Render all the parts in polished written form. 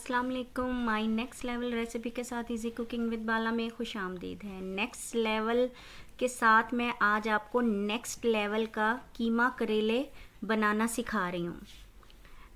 अस्सलाम वालेकुम। My next level recipe के साथ इजी कुकिंग विद बाला में खुश आमदीद है। नेक्स्ट लेवल के साथ मैं आज आपको नेक्स्ट लेवल का कीमा करेले बनाना सिखा रही हूँ।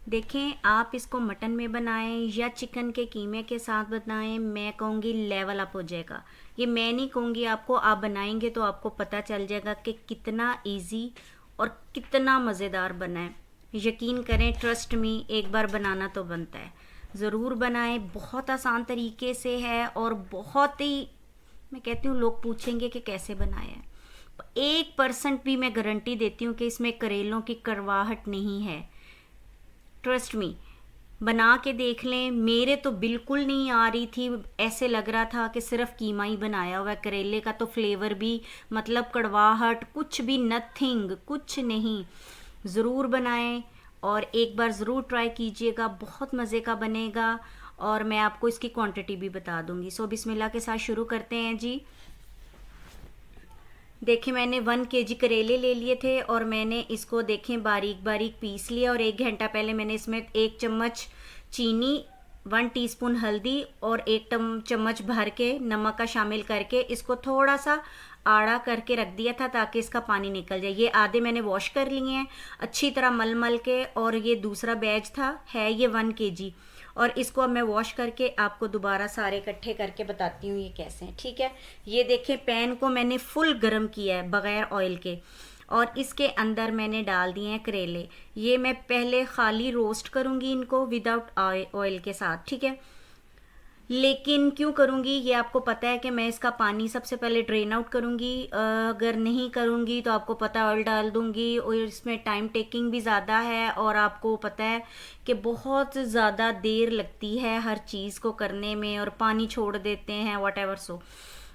देखें, आप इसको मटन में बनाएं या चिकन के कीमे के साथ बनाएं, मैं कहूँगी लेवल अप हो जाएगा। ये मैं नहीं कहूँगी आपको, आप बनाएंगे तो आपको पता चल जाएगा कि कितना इजी और कितना मज़ेदार बना है। यकीन करें, ट्रस्ट मी, एक बार बनाना तो बनता है। ज़रूर बनाएं, बहुत आसान तरीके से है और बहुत ही, मैं कहती हूँ, लोग पूछेंगे कि कैसे बनाया है। 1% भी मैं गारंटी देती हूँ कि इसमें करेलों की कड़वाहट नहीं है। ट्रस्ट मी, बना के देख लें। मेरे तो बिल्कुल नहीं आ रही थी, ऐसे लग रहा था कि सिर्फ कीमा ही बनाया हुआ है। करेले का तो फ्लेवर भी, मतलब कड़वाहट कुछ भी, नथिंग, कुछ नहीं। ज़रूर बनाएं और एक बार ज़रूर ट्राई कीजिएगा, बहुत मज़े का बनेगा और मैं आपको इसकी क्वांटिटी भी बता दूंगी। सो बिस्मिल्लाह के साथ शुरू करते हैं जी। देखें, मैंने 1 केजी करेले ले लिए थे और मैंने इसको देखें बारीक बारीक पीस लिया और 1 घंटा पहले मैंने इसमें 1 चम्मच चीनी, 1 टीस्पून हल्दी और 1 चम्मच भर के नमक का शामिल करके इसको थोड़ा सा आड़ा करके रख दिया था ताकि इसका पानी निकल जाए। ये आधे मैंने वॉश कर लिए हैं अच्छी तरह मल मल के, और ये दूसरा बैच था, है ये 1 केजी। और इसको अब मैं वॉश करके आपको दोबारा सारे इकट्ठे करके बताती हूँ ये कैसे हैं। ठीक है, ये देखें, पैन को मैंने फुल गर्म किया है बगैर ऑयल के और इसके अंदर मैंने डाल दिए हैं करेले। ये मैं पहले खाली रोस्ट करूँगी इनको विदाउट ऑयल के साथ, ठीक है। लेकिन क्यों करूँगी ये आपको पता है कि मैं इसका पानी सबसे पहले ड्रेन आउट करूँगी। अगर नहीं करूँगी तो आपको पता ऑयल डाल दूँगी और इसमें टाइम टेकिंग भी ज़्यादा है और आपको पता है कि बहुत ज़्यादा देर लगती है हर चीज़ को करने में और पानी छोड़ देते हैं व्हाटएवर सो।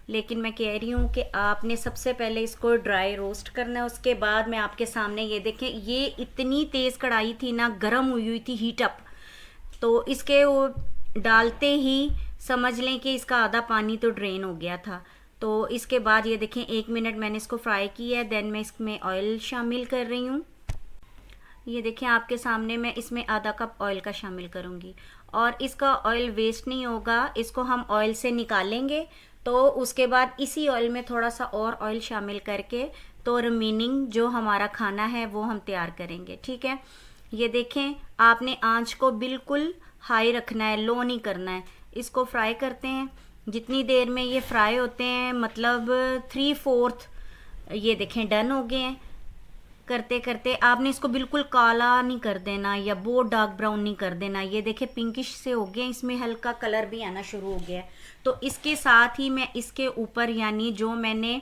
लेकिन मैं कह रही हूँ कि आपने सबसे पहले इसको ड्राई रोस्ट करना है। उसके बाद मैं आपके सामने, ये देखें, ये इतनी तेज़ कढ़ाई थी ना, गर्म हुई थी, हीट अप, तो इसके वो डालते ही समझ लें कि इसका आधा पानी तो ड्रेन हो गया था। तो इसके बाद ये देखें 1 मिनट मैंने इसको फ्राई किया है। देन मैं इसमें ऑयल शामिल कर रही हूँ। ये देखें आपके सामने, मैं इसमें आधा कप ऑयल का शामिल करूँगी और इसका ऑयल वेस्ट नहीं होगा। इसको हम ऑयल से निकालेंगे तो उसके बाद इसी ऑयल में थोड़ा सा और ऑयल शामिल करके तो रिमेनिंग जो हमारा खाना है वो हम तैयार करेंगे, ठीक है। ये देखें, आपने आंच को बिल्कुल हाई रखना है, लो नहीं करना है। इसको फ्राई करते हैं। जितनी देर में ये फ्राई होते हैं, मतलब 3/4 ये देखें डन हो गए हैं। करते करते आपने इसको बिल्कुल काला नहीं कर देना या बहुत डार्क ब्राउन नहीं कर देना। ये देखें पिंकिश से हो गए, इसमें हल्का कलर भी आना शुरू हो गया है। तो इसके साथ ही मैं इसके ऊपर, यानी जो मैंने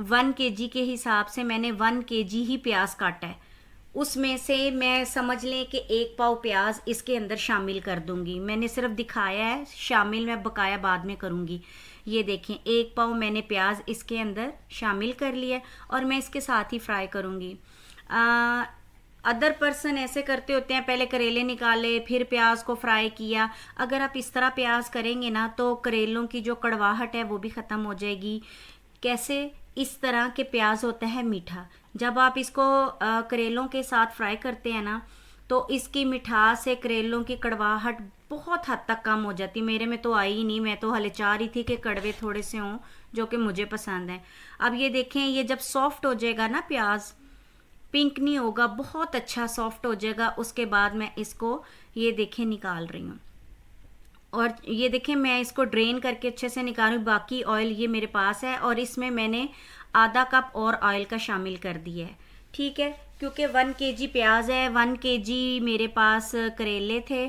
1 केजी के हिसाब से मैंने 1 केजी ही प्याज काटा है, उसमें से मैं समझ लें कि 1 पाव प्याज इसके अंदर शामिल कर दूंगी। मैंने सिर्फ दिखाया है, शामिल मैं बकाया बाद में करूंगी। ये देखें 1 पाव मैंने प्याज इसके अंदर शामिल कर लिया और मैं इसके साथ ही फ्राई करूंगी। अदर पर्सन ऐसे करते होते हैं, पहले करेले निकाले फिर प्याज को फ्राई किया। अगर आप इस तरह प्याज करेंगे ना तो करेलों की जो कड़वाहट है वो भी ख़त्म हो जाएगी। कैसे? इस तरह के प्याज होता है मीठा। जब आप इसको करेलों के साथ फ्राई करते हैं ना तो इसकी मिठास से करेलों की कड़वाहट बहुत हद तक कम हो जाती। मेरे में तो आई ही नहीं, मैं तो हले चाह रही थी कि कड़वे थोड़े से हों, जो कि मुझे पसंद है। अब ये देखें, ये जब सॉफ्ट हो जाएगा ना, प्याज पिंक नहीं होगा, बहुत अच्छा सॉफ्ट हो जाएगा। उसके बाद मैं इसको, ये देखें, निकाल रही हूँ और ये देखें मैं इसको ड्रेन करके अच्छे से निकाल रही हूँ। बाकी ऑयल ये मेरे पास है और इसमें मैंने आधा कप और ऑयल का शामिल कर दिया है, ठीक है। क्योंकि 1 केजी प्याज है, 1 केजी मेरे पास करेले थे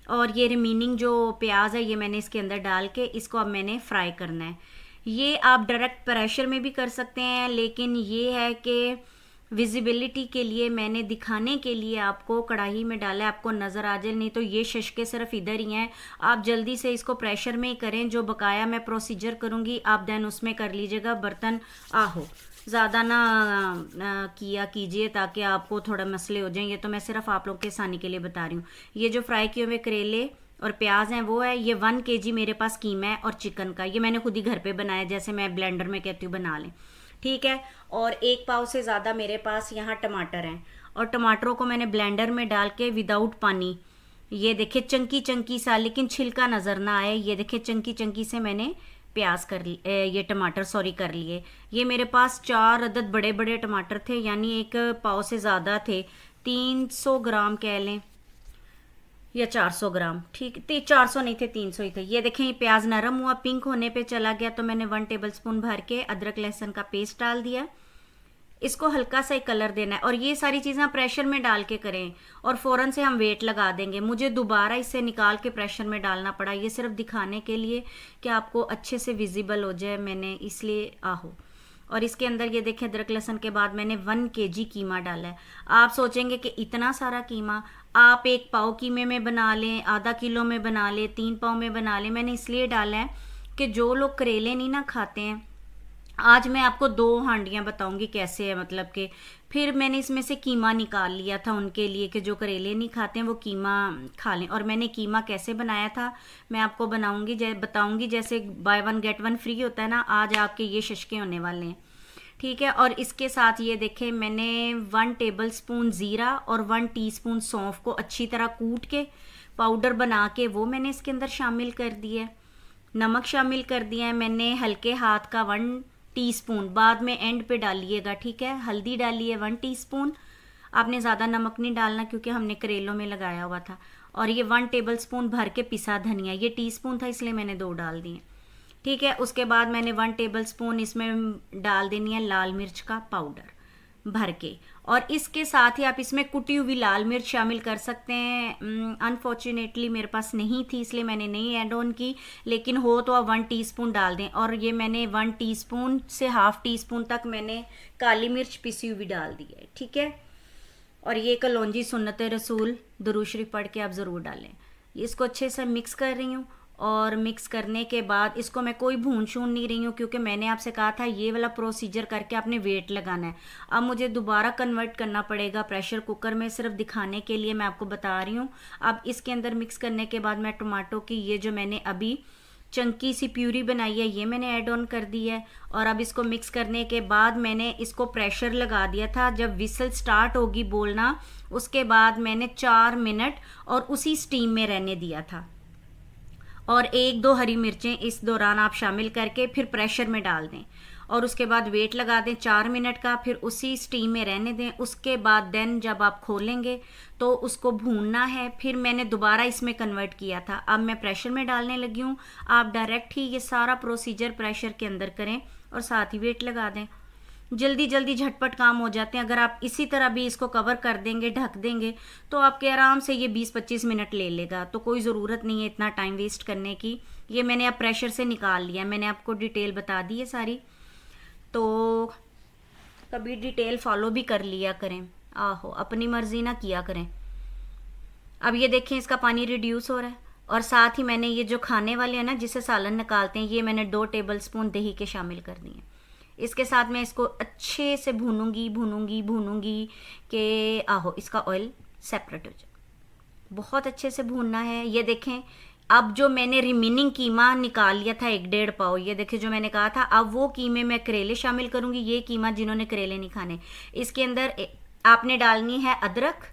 और ये रिमेनिंग जो प्याज है ये मैंने इसके अंदर डाल के इसको अब मैंने फ्राई करना है। ये आप डायरेक्ट प्रेशर में भी कर सकते हैं, लेकिन ये है कि विजिबिलिटी के लिए मैंने दिखाने के लिए आपको कढ़ाई में डाला है, आपको नज़र आ जाए, नहीं तो ये शशके सिर्फ इधर ही हैं। आप जल्दी से इसको प्रेशर में ही करें। जो बकाया मैं प्रोसीजर करूँगी आप देन उसमें कर लीजिएगा। बर्तन आहो ज़्यादा ना किया कीजिए ताकि आपको थोड़ा मसले हो जाएं। ये तो मैं सिर्फ आप लोग के आसानी के लिए बता रही हूँ। ये जो फ्राई किए हुए करेले और प्याज हैं वो है। ये 1 केजी मेरे पास कीमा है और चिकन का, ये मैंने खुद ही घर पे बनाया, जैसे मैं ब्लेंडर में कहती हूँ बना लें, ठीक है। और 1 पाव से ज़्यादा मेरे पास यहाँ टमाटर हैं और टमाटरों को मैंने ब्लेंडर में डाल के विदाउट पानी ये देखिए चंकी चंकी सा, लेकिन छिलका नज़र ना आए। ये देखिए चंकी चंकी से मैंने प्याज ये टमाटर सॉरी कर लिए। ये मेरे पास 4 अदद बड़े बड़े टमाटर थे, यानी एक पाव से ज़्यादा थे, 300 ग्राम कह लें या 400 ग्राम, ठीक 400 नहीं थे, 300 ही थे। ये देखें ये प्याज नरम हुआ, पिंक होने पे चला गया, तो मैंने 1 टेबलस्पून भर के अदरक लहसुन का पेस्ट डाल दिया। इसको हल्का सा कलर देना है, और ये सारी चीज़ें आप प्रेशर में डाल के करें और फ़ौरन से हम वेट लगा देंगे। मुझे दोबारा इसे निकाल के प्रेशर में डालना पड़ा, ये सिर्फ दिखाने के लिए कि आपको अच्छे से विजिबल हो जाए, मैंने इसलिए आहो। और इसके अंदर ये देखें अदरक लहसुन के बाद मैंने 1 kg कीमा डाला है। आप सोचेंगे कि इतना सारा कीमा, आप 1 पाव कीमे में बना लें, आधा किलो में बना लें, 3 पाव में बना लें। मैंने इसलिए डाला है कि जो लोग करेले नहीं ना खाते हैं, आज मैं आपको 2 हांडियाँ बताऊंगी कैसे है, मतलब कि फिर मैंने इसमें से कीमा निकाल लिया था उनके लिए कि जो करेले नहीं खाते हैं वो कीमा खा लें। और मैंने कीमा कैसे बनाया था मैं आपको बताऊंगी, जैसे बाय 1 गेट 1 फ्री होता है ना, आज आपके ये शशके होने वाले हैं, ठीक है। और इसके साथ ये देखें मैंने 1 टेबलस्पून ज़ीरा और 1 टीस्पून सौंफ को अच्छी तरह कूट के पाउडर बना के वो मैंने इसके अंदर शामिल कर दिया है। नमक शामिल कर दिया है मैंने हल्के हाथ का 1 टीस्पून, बाद में एंड पे डालिएगा, ठीक है। हल्दी डाली है 1 टीस्पून, आपने ज़्यादा नमक नहीं डालना क्योंकि हमने करेलों में लगाया हुआ था। और ये 1 टेबलस्पून भर के पिसा धनिया, ये टीस्पून था इसलिए मैंने 2 डाल दिए, ठीक है। उसके बाद मैंने 1 टेबलस्पून इसमें डाल देनी है लाल मिर्च का पाउडर भर के, और इसके साथ ही आप इसमें कुटी हुई लाल मिर्च शामिल कर सकते हैं। अनफॉर्चुनेटली मेरे पास नहीं थी इसलिए मैंने नहीं ऐड ऑन की, लेकिन हो तो आप 1 टीस्पून डाल दें। और ये मैंने 1 टीस्पून से ½ टीस्पून तक मैंने काली मिर्च पिसी हुई डाल दी है, ठीक है। और ये कलौंजी सुन्नत रसूल दुरूद शरीफ पढ़ के आप ज़रूर डालें। इसको अच्छे से मिक्स कर रही हूँ, और मिक्स करने के बाद इसको मैं कोई भून शून नहीं रही हूँ क्योंकि मैंने आपसे कहा था ये वाला प्रोसीजर करके आपने वेट लगाना है। अब मुझे दोबारा कन्वर्ट करना पड़ेगा प्रेशर कुकर में, सिर्फ दिखाने के लिए मैं आपको बता रही हूँ। अब इसके अंदर मिक्स करने के बाद मैं टमाटो की ये जो मैंने अभी चंकी सी प्यूरी बनाई है ये मैंने ऐड ऑन कर दी है। और अब इसको मिक्स करने के बाद मैंने इसको प्रेशर लगा दिया था। जब विसल स्टार्ट होगी बोलना, उसके बाद मैंने 4 मिनट और उसी स्टीम में रहने दिया था। और 1-2 हरी मिर्चें इस दौरान आप शामिल करके फिर प्रेशर में डाल दें, और उसके बाद वेट लगा दें 4 मिनट का, फिर उसी स्टीम में रहने दें। उसके बाद देन जब आप खोलेंगे तो उसको भूनना है। फिर मैंने दोबारा इसमें कन्वर्ट किया था, अब मैं प्रेशर में डालने लगी हूँ। आप डायरेक्ट ही ये सारा प्रोसीजर प्रेशर के अंदर करें और साथ ही वेट लगा दें, जल्दी जल्दी झटपट काम हो जाते हैं। अगर आप इसी तरह भी इसको कवर कर देंगे, ढक देंगे, तो आपके आराम से ये 20-25 मिनट ले लेगा, तो कोई ज़रूरत नहीं है इतना टाइम वेस्ट करने की। ये मैंने अब प्रेशर से निकाल लिया, मैंने आपको डिटेल बता दी है सारी, तो कभी डिटेल फॉलो भी कर लिया करें, आहो अपनी मर्जी ना किया करें। अब ये देखें इसका पानी रिड्यूस हो रहा है, और साथ ही मैंने ये जो खाने वाले हैं ना जिसे सालन निकालते हैं, ये मैंने 2 टेबलस्पून दही के शामिल कर दिए। इसके साथ मैं इसको अच्छे से भूनूंगी कि आहो इसका ऑयल सेपरेट हो जाए, बहुत अच्छे से भूनना है। ये देखें अब जो मैंने रिमेनिंग कीमा निकाल लिया था 1-1.5 पाव, ये देखें जो मैंने कहा था, अब वो कीमे में करेले शामिल करूंगी। ये कीमा जिन्होंने करेले नहीं खाने, इसके अंदर आपने डालनी है अदरक,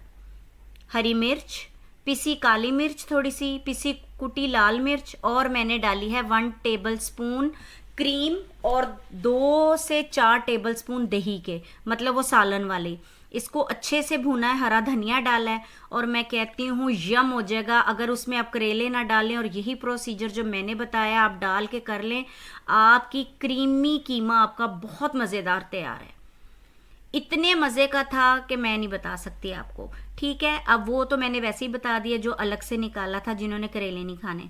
हरी मिर्च, पिसी काली मिर्च, थोड़ी सी पिसी कुटी लाल मिर्च, और मैंने डाली है 1 टेबलस्पून क्रीम और 2 से 4 टेबलस्पून दही के, मतलब वो सालन वाले। इसको अच्छे से भूना है, हरा धनिया डाला है, और मैं कहती हूँ यम हो जाएगा अगर उसमें आप करेले ना डालें। और यही प्रोसीजर जो मैंने बताया आप डाल के कर लें, आपकी क्रीमी कीमा आपका बहुत मज़ेदार तैयार है। इतने मज़े का था कि मैं नहीं बता सकती आपको, ठीक है। अब वो तो मैंने वैसे ही बता दिया जो अलग से निकाला था जिन्होंने करेले नहीं खाने।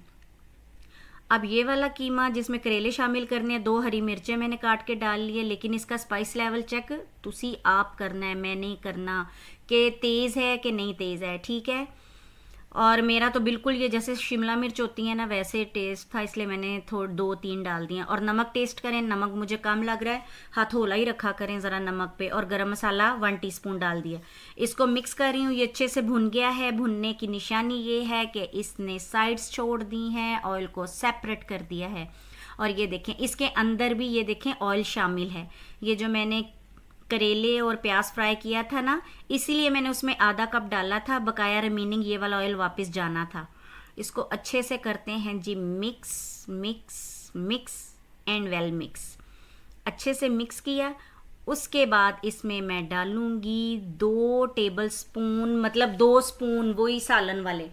अब ये वाला कीमा जिसमें करेले शामिल करने हैं, 2 हरी मिर्चें मैंने काट के डाल ली है, लेकिन इसका स्पाइस लेवल चेक तुसी आप करना है, मैं नहीं करना कि तेज़ है कि नहीं तेज़ है, ठीक है। और मेरा तो बिल्कुल ये जैसे शिमला मिर्च होती है ना वैसे टेस्ट था, इसलिए मैंने 2-3 डाल दिए। और नमक टेस्ट करें, नमक मुझे कम लग रहा है, हथौला ही रखा करें ज़रा नमक पे। और गरम मसाला 1 टीस्पून डाल दिया। इसको मिक्स कर रही हूँ, ये अच्छे से भुन गया है। भुनने की निशानी ये है कि इसने साइड्स छोड़ दी हैं, ऑयल को सेपरेट कर दिया है। और ये देखें इसके अंदर भी ये देखें ऑयल शामिल है। ये जो मैंने करेले और प्याज फ्राई किया था ना, इसीलिए मैंने उसमें आधा कप डाला था, बकाया रिमेनिंग ये वाला ऑयल वापस जाना था। इसको अच्छे से करते हैं जी mix mix mix and well mix. अच्छे से मिक्स किया। उसके बाद इसमें मैं डालूंगी 2 टेबल स्पून, मतलब 2 स्पून वही सालन वाले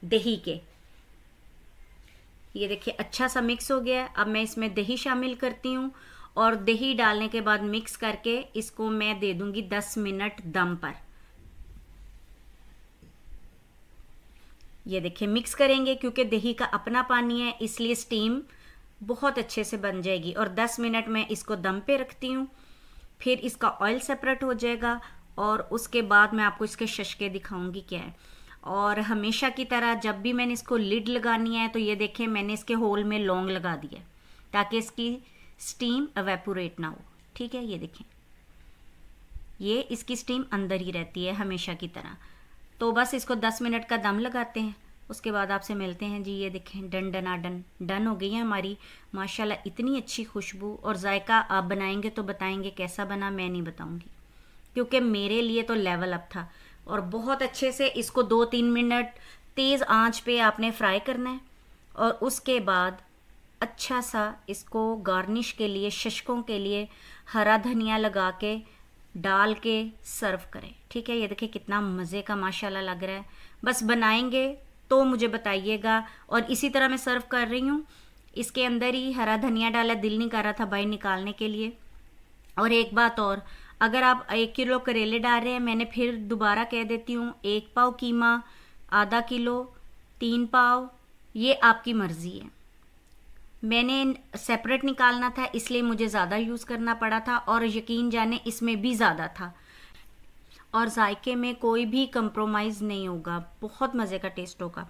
दही के। ये देखिए अच्छा सा मिक्स हो गया। अब मैं इसमें दही शामिल करती हूँ और दही डालने के बाद मिक्स करके इसको मैं दे दूंगी 10 मिनट दम पर। ये देखिए मिक्स करेंगे, क्योंकि दही का अपना पानी है इसलिए स्टीम बहुत अच्छे से बन जाएगी। और 10 मिनट मैं इसको दम पे रखती हूँ, फिर इसका ऑयल सेपरेट हो जाएगा और उसके बाद मैं आपको इसके शशके दिखाऊंगी क्या है। और हमेशा की तरह जब भी मैंने इसको लिड लगानी है तो ये देखें मैंने इसके होल में लौंग लगा दिया ताकि इसकी स्टीम एवेपोरेट ना हो। ठीक है, ये देखें ये इसकी स्टीम अंदर ही रहती है हमेशा की तरह। तो बस इसको 10 मिनट का दम लगाते हैं, उसके बाद आपसे मिलते हैं जी। ये देखें डन हो गई है हमारी माशाल्लाह। इतनी अच्छी खुशबू और जायका। आप बनाएंगे तो बताएंगे कैसा बना, मैं नहीं बताऊंगी क्योंकि मेरे लिए तो लेवल अप था। और बहुत अच्छे से इसको 2-3 मिनट तेज़ आंच पे आपने फ्राई करना है और उसके बाद अच्छा सा इसको गार्निश के लिए, शशकों के लिए हरा धनिया लगा के डाल के सर्व करें। ठीक है, ये देखिए कितना मज़े का माशाल्लाह लग रहा है। बस बनाएंगे तो मुझे बताइएगा। और इसी तरह मैं सर्व कर रही हूँ। इसके अंदर ही हरा धनिया डाला, दिल नहीं कर रहा था बाहर निकालने के लिए। और एक बात और, अगर आप 1 किलो करेले डाल रहे हैं, मैंने फिर दोबारा कह देती हूँ 1 पाव कीमा, आधा किलो, 3 पाव, ये आपकी मर्ज़ी है। मैंने सेपरेट निकालना था इसलिए मुझे ज़्यादा यूज़ करना पड़ा था और यकीन जाने इसमें भी ज़्यादा था। और जायके में कोई भी कंप्रोमाइज़ नहीं होगा, बहुत मज़े का टेस्ट होगा।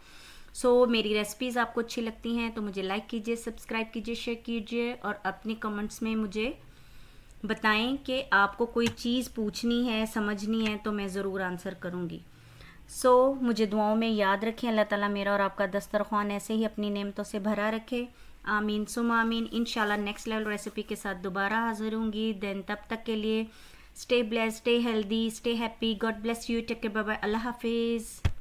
सो मेरी रेसिपीज़ आपको अच्छी लगती हैं तो मुझे लाइक कीजिए, सब्सक्राइब कीजिए, शेयर कीजिए और अपने कमेंट्स में मुझे बताएं कि आपको कोई चीज़ पूछनी है, समझनी है तो मैं ज़रूर आंसर करूँगी। सो मुझे दुआओं में याद रखें। अल्लाह ताला मेरा और आपका दस्तरख्वान ऐसे ही अपनी नेमतों से भरा रखे। आमीन सुम आमीन। इंशाल्लाह नेक्स्ट लेवल रेसिपी के साथ दोबारा हाजिर होंगी। देन तब तक के लिए stay blessed, stay healthy, stay happy. God bless you. Take care, bye bye, अल्लाह हाफिज़।